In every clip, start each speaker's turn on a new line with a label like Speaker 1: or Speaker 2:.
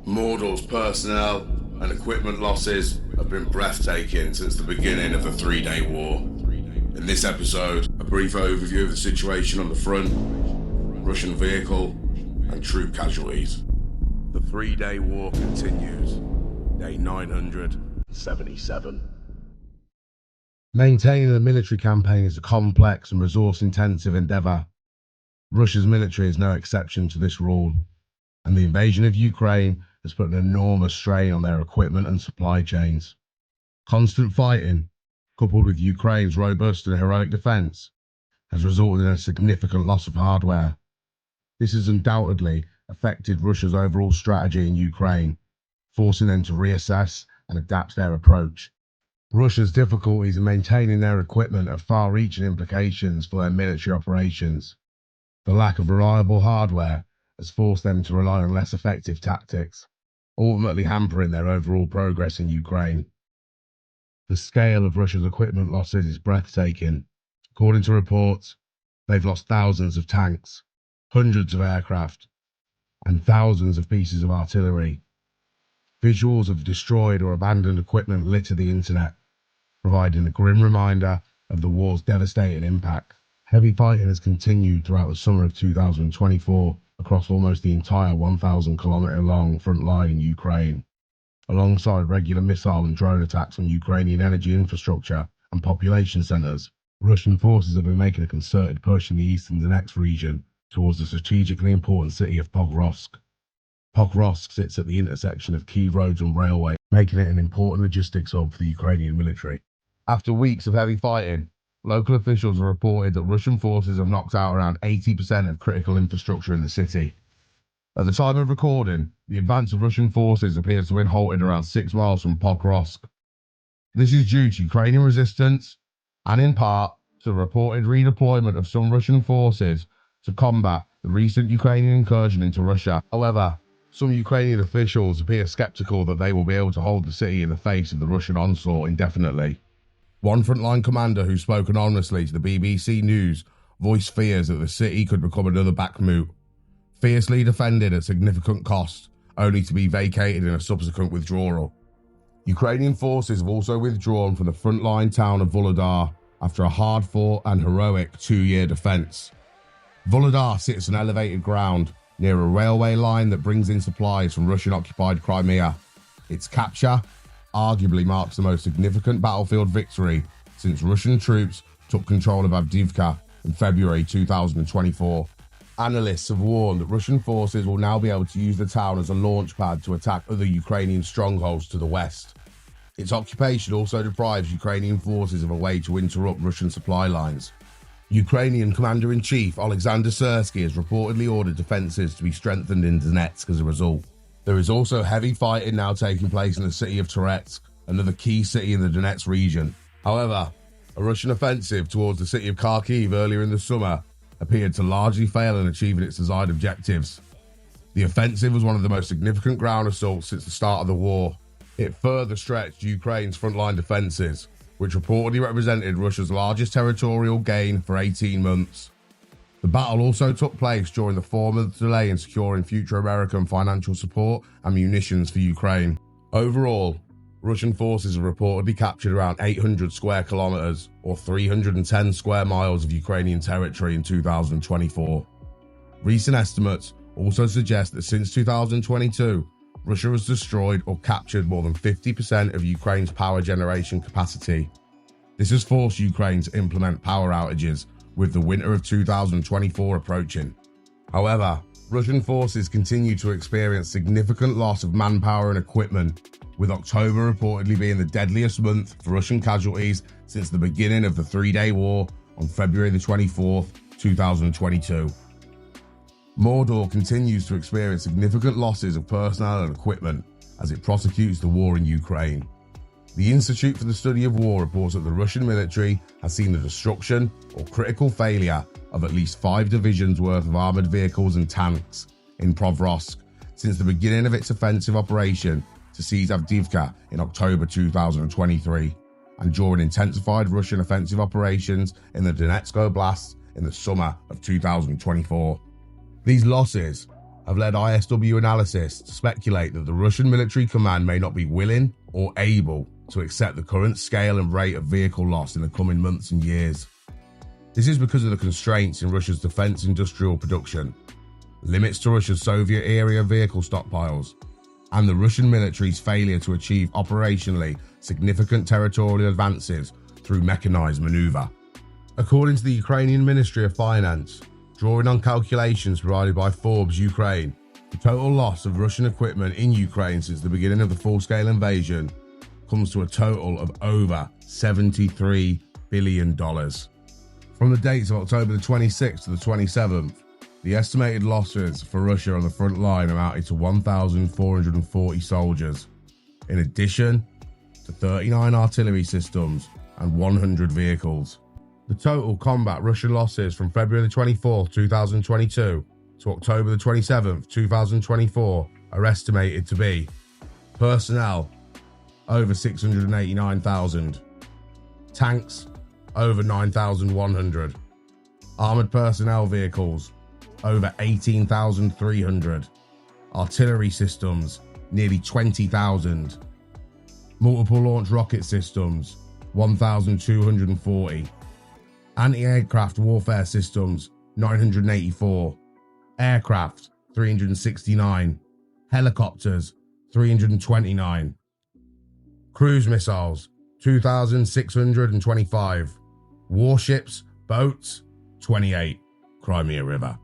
Speaker 1: Mordor's personnel and equipment losses have been breathtaking since the beginning of the three-day war. In this episode, a brief overview of the situation on the front, Russian vehicle, and troop casualties. The three-day war continues. Day 977.
Speaker 2: Maintaining a military campaign is a complex and resource-intensive endeavour. Russia's military is no exception to this rule, and the invasion of Ukraine has put an enormous strain on their equipment and supply chains. Constant fighting, coupled with Ukraine's robust and heroic defence, has resulted in a significant loss of hardware. This has undoubtedly affected Russia's overall strategy in Ukraine, forcing them to reassess and adapt their approach. Russia's difficulties in maintaining their equipment have far-reaching implications for their military operations. The lack of reliable hardware has forced them to rely on less effective tactics, ultimately hampering their overall progress in Ukraine. The scale of Russia's equipment losses is breathtaking. According to reports, they've lost thousands of tanks, hundreds of aircraft, and thousands of pieces of artillery. Visuals of destroyed or abandoned equipment litter the internet, providing a grim reminder of the war's devastating impact. Heavy fighting has continued throughout the summer of 2024 across almost the entire 1,000-kilometre-long front line in Ukraine, alongside regular missile and drone attacks on Ukrainian energy infrastructure and population centres. Russian forces have been making a concerted push in the eastern Donetsk region towards the strategically important city of Pokrovsk. Pokrovsk sits at the intersection of key roads and railway, making it an important logistics hub for the Ukrainian military. After weeks of heavy fighting, local officials have reported that Russian forces have knocked out around 80% of critical infrastructure in the city. At the time of recording, the advance of Russian forces appears to have been halted around 6 miles from Pokrovsk. This is due to Ukrainian resistance and in part to the reported redeployment of some Russian forces to combat the recent Ukrainian incursion into Russia. However, some Ukrainian officials appear skeptical that they will be able to hold the city in the face of the Russian onslaught indefinitely. One frontline commander who spoke anonymously to the BBC News voiced fears that the city could become another Bakhmut, fiercely defended at significant cost, only to be vacated in a subsequent withdrawal. Ukrainian forces have also withdrawn from the frontline town of Volodar after a hard-fought and heroic 2-year defence. Volodar sits on elevated ground near a railway line that brings in supplies from Russian-occupied Crimea. Its capture arguably marks the most significant battlefield victory since Russian troops took control of Avdiivka in February 2024. Analysts have warned that Russian forces will now be able to use the town as a launch pad to attack other Ukrainian strongholds to the west. Its occupation also deprives Ukrainian forces of a way to interrupt Russian supply lines. Ukrainian Commander-in-Chief Alexander Syrsky has reportedly ordered defences to be strengthened in Donetsk as a result. There is also heavy fighting now taking place in the city of Toretsk, another key city in the Donetsk region. However, a Russian offensive towards the city of Kharkiv earlier in the summer appeared to largely fail in achieving its desired objectives. The offensive was one of the most significant ground assaults since the start of the war. It further stretched Ukraine's frontline defences, which reportedly represented Russia's largest territorial gain for 18 months. The battle also took place during the 4-month delay in securing future American financial support and munitions for Ukraine. Overall, Russian forces have reportedly captured around 800 square kilometers, or 310 square miles of Ukrainian territory in 2024. Recent estimates also suggest that since 2022, Russia has destroyed or captured more than 50% of Ukraine's power generation capacity. This has forced Ukraine to implement power outages, with the winter of 2024 approaching. However, Russian forces continue to experience significant loss of manpower and equipment, with October reportedly being the deadliest month for Russian casualties since the beginning of the 3-day war on February the 24th, 2022. Mordor continues to experience significant losses of personnel and equipment as it prosecutes the war in Ukraine. The Institute for the Study of War reports that the Russian military has seen the destruction or critical failure of at least 5 divisions worth of armoured vehicles and tanks in Pokrovsk since the beginning of its offensive operation to seize Avdiivka in October 2023, and during intensified Russian offensive operations in the Donetsk Oblast in the summer of 2024. These losses have led ISW analysis to speculate that the Russian military command may not be willing or able to accept the current scale and rate of vehicle loss in the coming months and years. This is because of the constraints in Russia's defense industrial production, limits to Russia's Soviet-era vehicle stockpiles, and the Russian military's failure to achieve operationally significant territorial advances through mechanized maneuver. According to the Ukrainian Ministry of Finance, drawing on calculations provided by Forbes Ukraine, the total loss of Russian equipment in Ukraine since the beginning of the full-scale invasion comes to a total of over $73 billion. From the dates of October the 26th to the 27th, the estimated losses for Russia on the front line amounted to 1,440 soldiers, in addition to 39 artillery systems and 100 vehicles. The total combat Russian losses from February the 24th, 2022 to October the 27th, 2024 are estimated to be personnel over 689,000, tanks over 9,100, armoured personnel vehicles over 18,300, artillery systems nearly 20,000, multiple launch rocket systems 1,240, anti-aircraft warfare systems 984, aircraft 369, helicopters 329, cruise missiles 2,625, warships, boats 28, Crimea River,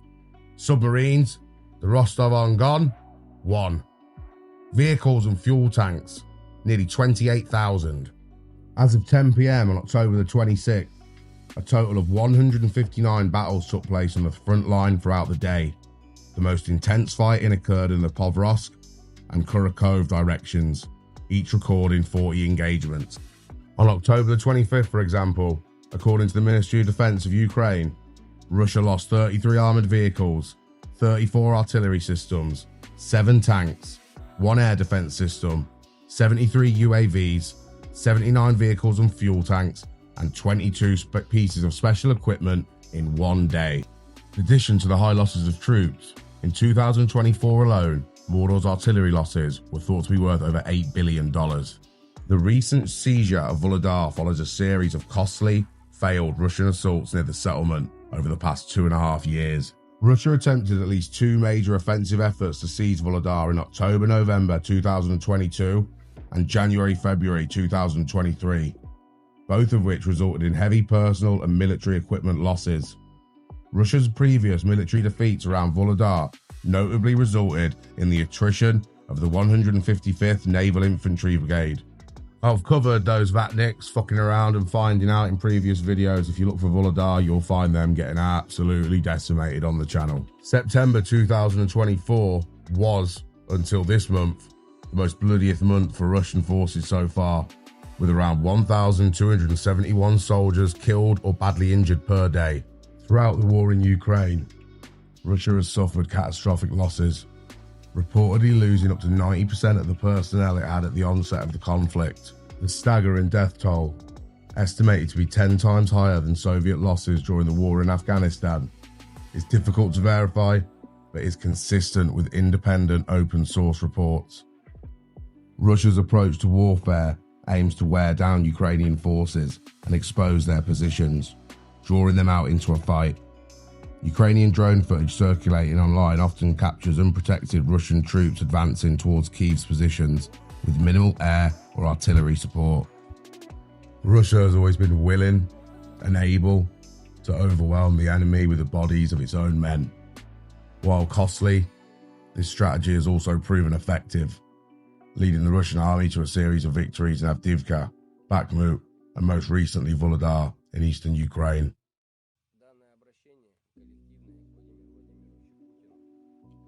Speaker 2: submarines, the Rostov-on-Don 1, vehicles and fuel tanks nearly 28,000. As of 10 PM on October the 26th, a total of 159 battles took place on the front line throughout the day. The most intense fighting occurred in the Povrovsk and Kurakov directions, each recording 40 engagements. On October the 25th, for example, according to the Ministry of Defense of Ukraine, Russia lost 33 armoured vehicles, 34 artillery systems, 7 tanks, 1 air defence system, 73 UAVs, 79 vehicles and fuel tanks, and 22 pieces of special equipment in one day. In addition to the high losses of troops, in 2024 alone, Mordor's artillery losses were thought to be worth over $8 billion. The recent seizure of Volodar follows a series of costly, failed Russian assaults near the settlement over the past 2.5 years. Russia attempted at least 2 major offensive efforts to seize Volodar in October-November 2022 and January-February 2023, both of which resulted in heavy personal and military equipment losses. Russia's previous military defeats around Volodar notably resulted in the attrition of the 155th Naval Infantry Brigade. I've covered those Vatniks fucking around and finding out in previous videos. If you look for Volodar, you'll find them getting absolutely decimated on the channel. September 2024 was, until this month, the most bloodiest month for Russian forces so far, with around 1,271 soldiers killed or badly injured per day. Throughout the war in Ukraine, Russia has suffered catastrophic losses, reportedly losing up to 90% of the personnel it had at the onset of the conflict. The staggering death toll, estimated to be 10 times higher than Soviet losses during the war in Afghanistan, is difficult to verify, but is consistent with independent open source reports. Russia's approach to warfare aims to wear down Ukrainian forces and expose their positions, drawing them out into a fight. Ukrainian drone footage circulating online often captures unprotected Russian troops advancing towards Kyiv's positions with minimal air or artillery support. Russia has always been willing and able to overwhelm the enemy with the bodies of its own men. While costly, this strategy has also proven effective, leading the Russian army to a series of victories in Avdiivka, Bakhmut, and most recently Volodar in eastern Ukraine.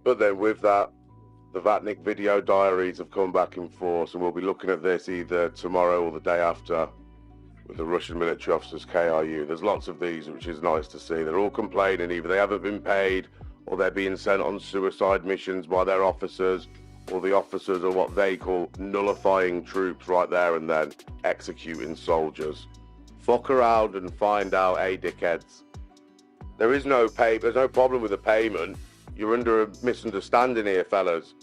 Speaker 1: But then with that, the Vatnik video diaries have come back in force, and we'll be looking at this either tomorrow or the day after with the Russian military officers KRU. There's lots of these, which is nice to see. They're all complaining either they haven't been paid or they're being sent on suicide missions by their officers, or the officers are what they call nullifying troops right there and then, executing soldiers. Fuck around and find out, hey dickheads. There's no problem with the payment. You're under a misunderstanding here, fellas.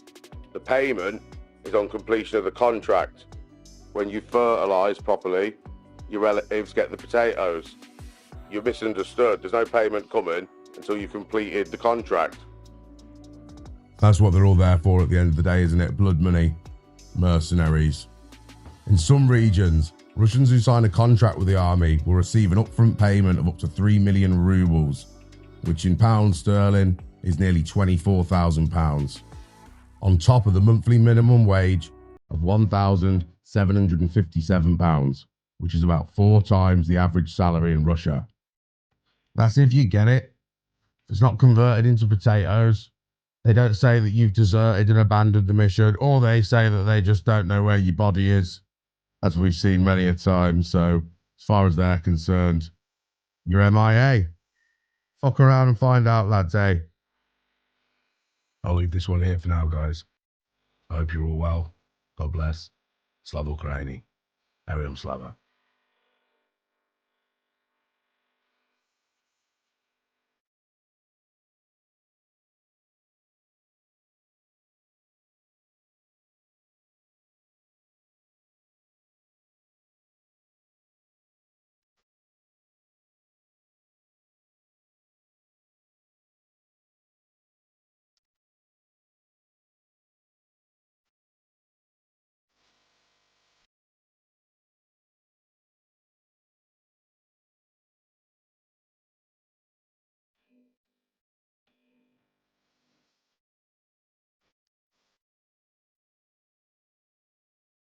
Speaker 1: The payment is on completion of the contract. When you fertilise properly, your relatives get the potatoes. You're misunderstood. There's no payment coming until you've completed the contract.
Speaker 2: That's what they're all there for at the end of the day, isn't it? Blood money, mercenaries. In some regions, Russians who sign a contract with the army will receive an upfront payment of up to 3 million rubles, which in pounds sterling is nearly £24,000, on top of the monthly minimum wage of £1,757, which is about 4 times the average salary in Russia. That's if you get it. If it's not converted into potatoes, they don't say that you've deserted and abandoned the mission, or they say that they just don't know where your body is, as we've seen many a time. So, as far as they're concerned, you're MIA. Fuck around and find out, lads, eh? I'll leave this one here for now, guys. I hope you're all well. God bless. Slava Ukraini. Ariam Slava.